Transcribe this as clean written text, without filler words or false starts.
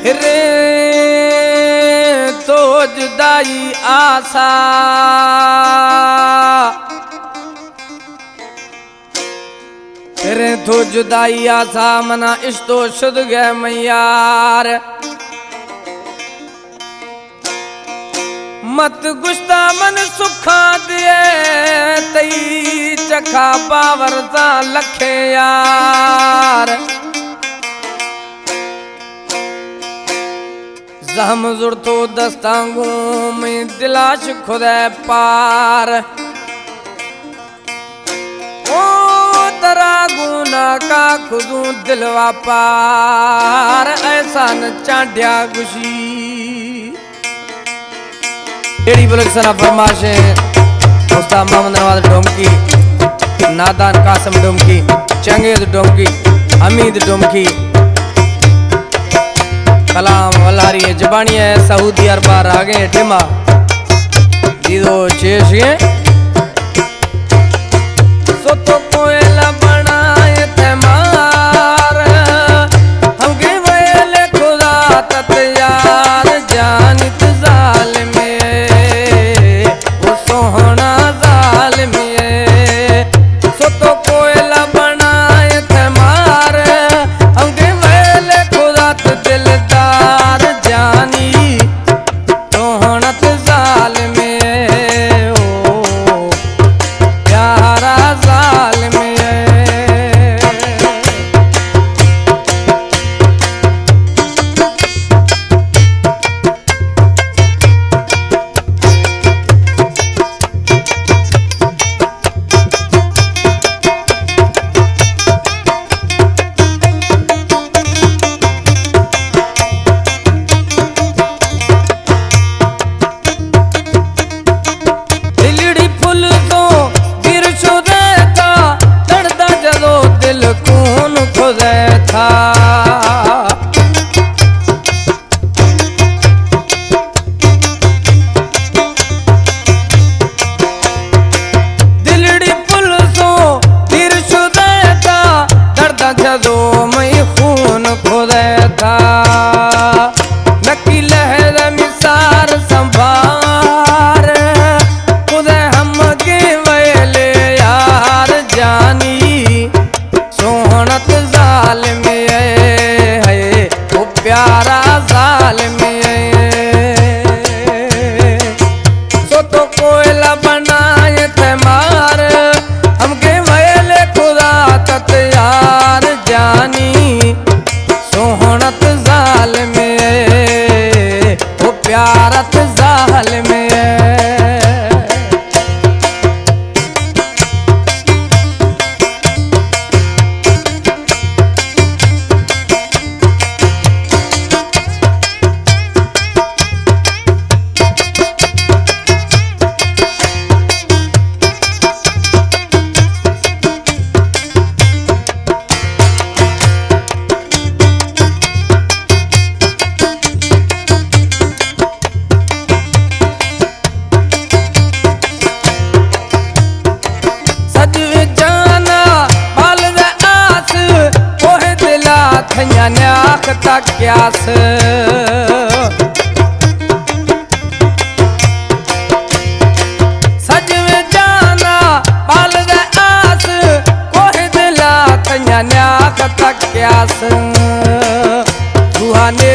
रे तो जुदाई आसा रे तो जुदाई आसा मना इश्तो शुद गए मैयार मत गुस्ता मन सुखा दिए तई चखा पावर सा लखे यार जहम जुर तो दस्तांगू में दिलाश खुदे पार ओ तरा गुना का खुदू दिलवा पार ऐसा न चांडिया गुशी एड़ी बुलगसना फरमाशे उस्ताद मोहम्मद नवाज डोमकी नादान कासम डोमकी चंगेज डोमकी हमीद डोमकी कलाम वलारी जबानी है सऊदी अरबा रागे टिमा दीदो चेशिए सो तो कोयला बनाए थे मार हम के वेले खुदा तत यार जानित जालिम वो सोहना जालिम सो तो कोयला बनाए थे मार हम के वेले खुदा तत दिल क्यास सज में जाना पाल दे आस कोहे दिला तन्या न्याक तक क्यास रूहानी